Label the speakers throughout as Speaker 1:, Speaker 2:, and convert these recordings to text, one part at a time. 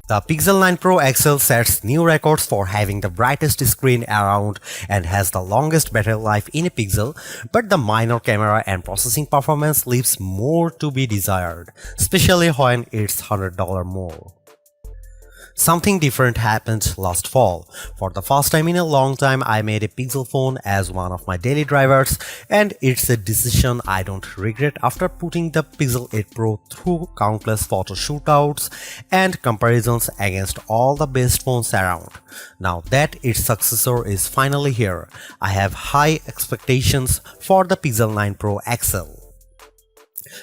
Speaker 1: The Pixel 9 Pro XL sets new records for having the brightest screen around and has the longest battery life in a Pixel, but the minor camera and processing performance leaves more to be desired, especially when it's $100 more. Something different happened last fall. For the first time in a long time, I made a Pixel phone as one of my daily drivers, and it's a decision I don't regret after putting the Pixel 8 Pro through countless photo shootouts and comparisons against all the best phones around. Now that its successor is finally here, I have high expectations for the Pixel 9 Pro XL.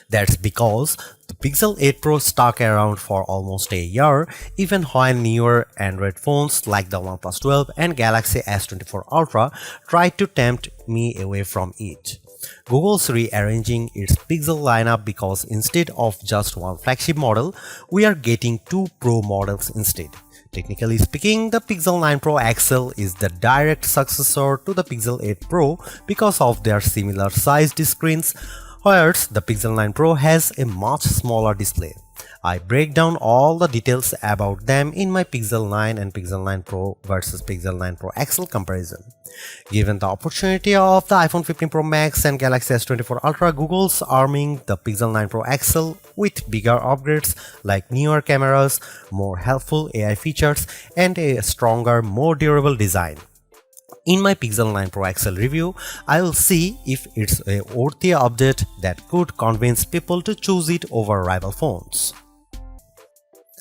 Speaker 1: That's because the Pixel 8 Pro stuck around for almost a year, even when newer Android phones like the OnePlus 12 and Galaxy S24 Ultra tried to tempt me away from it. Google's rearranging its Pixel lineup because instead of just one flagship model, we are getting two Pro models instead. Technically speaking, the Pixel 9 Pro XL is the direct successor to the Pixel 8 Pro because of their similar sized screens, whereas the Pixel 9 Pro has a much smaller display. I break down all the details about them in my Pixel 9 and Pixel 9 Pro versus Pixel 9 Pro XL comparison. Given the opportunity of the iPhone 15 Pro Max and Galaxy S24 Ultra, Google's arming the Pixel 9 Pro XL with bigger upgrades like newer cameras, more helpful AI features, and a stronger, more durable design. In my Pixel 9 Pro XL review, I will see if it's a worthy update that could convince people to choose it over rival phones.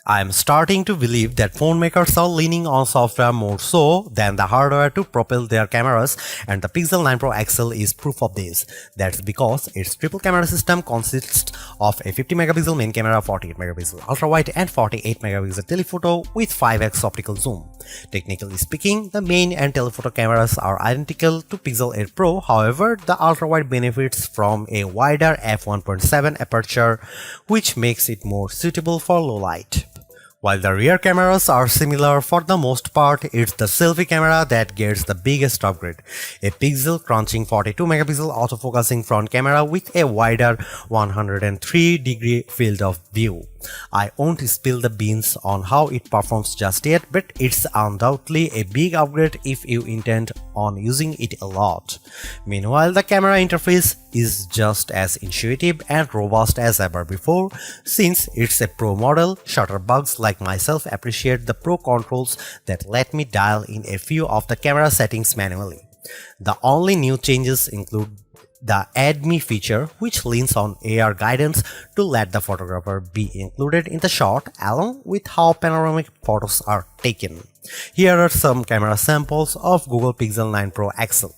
Speaker 1: I am starting to believe that phone makers are leaning on software more so than the hardware to propel their cameras, and the Pixel 9 Pro XL is proof of this. That's because its triple camera system consists of a 50 megapixel main camera, 48 megapixel ultra wide, and 48 megapixel telephoto with 5x optical zoom. Technically speaking, the main and telephoto cameras are identical to Pixel 8 Pro, however, the ultra wide benefits from a wider f1.7 aperture, which makes it more suitable for low light. While the rear cameras are similar for the most part, it's the selfie camera that gets the biggest upgrade. A pixel crunching 42 megapixel autofocusing front camera with a wider 103-degree field of view. I won't spill the beans on how it performs just yet, but it's undoubtedly a big upgrade if you intend on using it a lot. Meanwhile, the camera interface is just as intuitive and robust as ever before. Since it's a Pro model, shutter bugs like myself appreciate the Pro controls that let me dial in a few of the camera settings manually. The only new changes include the Add Me feature, which leans on AR guidance to let the photographer be included in the shot along with how panoramic photos are taken. Here are some camera samples of Google Pixel 9 Pro XL.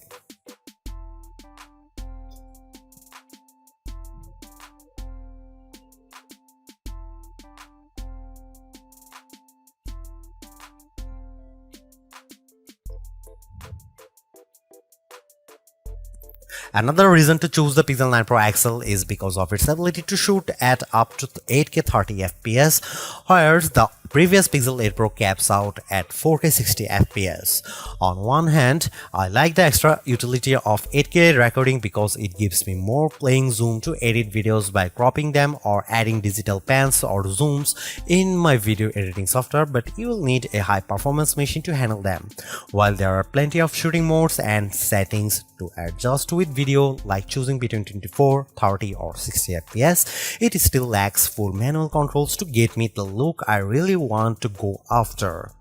Speaker 1: Another reason to choose the Pixel 9 Pro XL is because of its ability to shoot at up to 8K 30fps, whereas the previous Pixel 8 Pro caps out at 4K 60fps. On one hand, I like the extra utility of 8K recording because it gives me more playing zoom to edit videos by cropping them or adding digital pans or zooms in my video editing software, but you will need a high performance machine to handle them. While there are plenty of shooting modes and settings to adjust with video, like choosing between 24, 30 or 60 fps, it still lacks full manual controls to get me the look I really want to go after.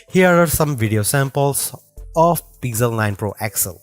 Speaker 1: Here are some video samples of Pixel 9 Pro XL.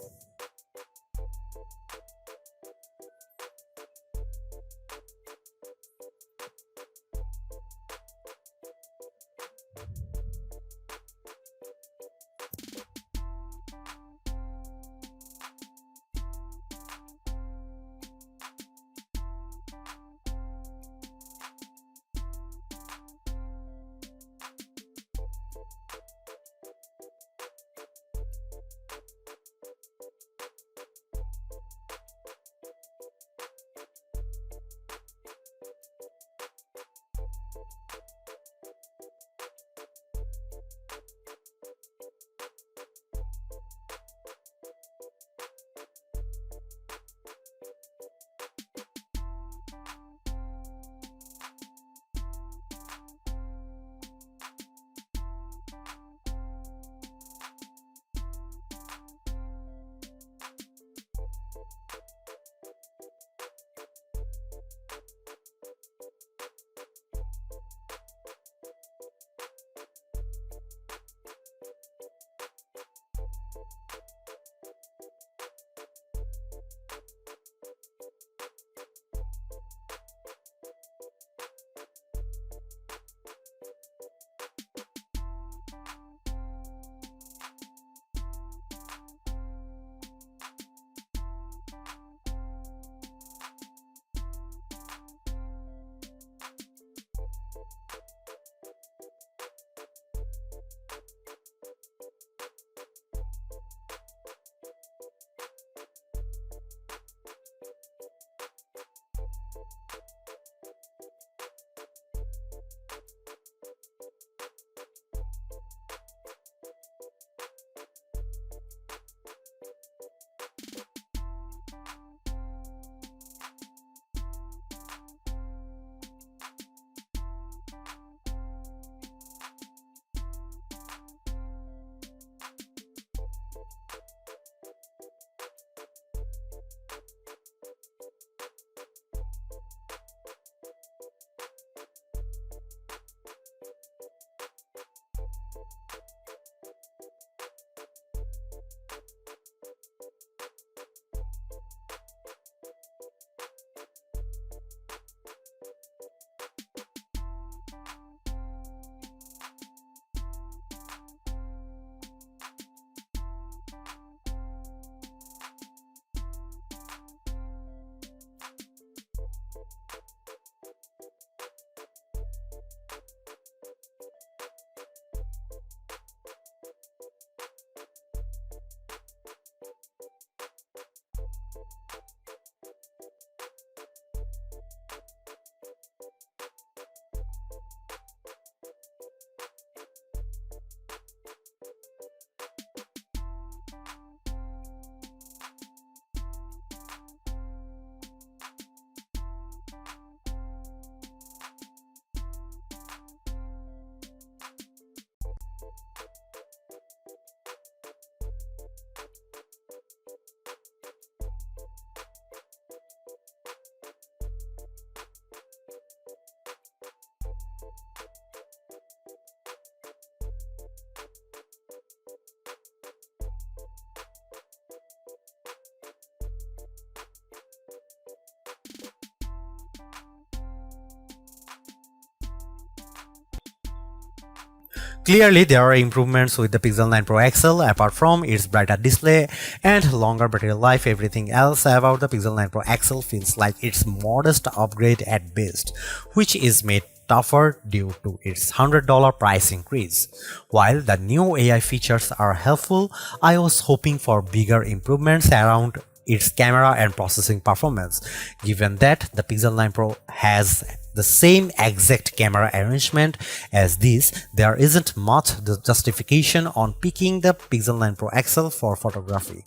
Speaker 1: Clearly, there are improvements with the Pixel 9 Pro XL. Apart from its brighter display and longer battery life, everything else about the Pixel 9 Pro XL feels like its modest upgrade at best, which is made tougher due to its $100 price increase. While the new AI features are helpful, I was hoping for bigger improvements around its camera and processing performance. Given that the Pixel 9 Pro has the same exact camera arrangement as this, there isn't much justification on picking the Pixel 9 Pro XL for photography.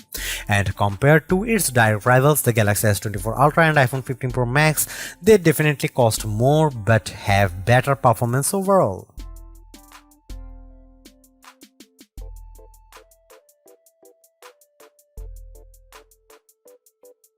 Speaker 1: And compared to its direct rivals, the Galaxy S24 Ultra and iPhone 15 Pro Max, they definitely cost more but have better performance overall.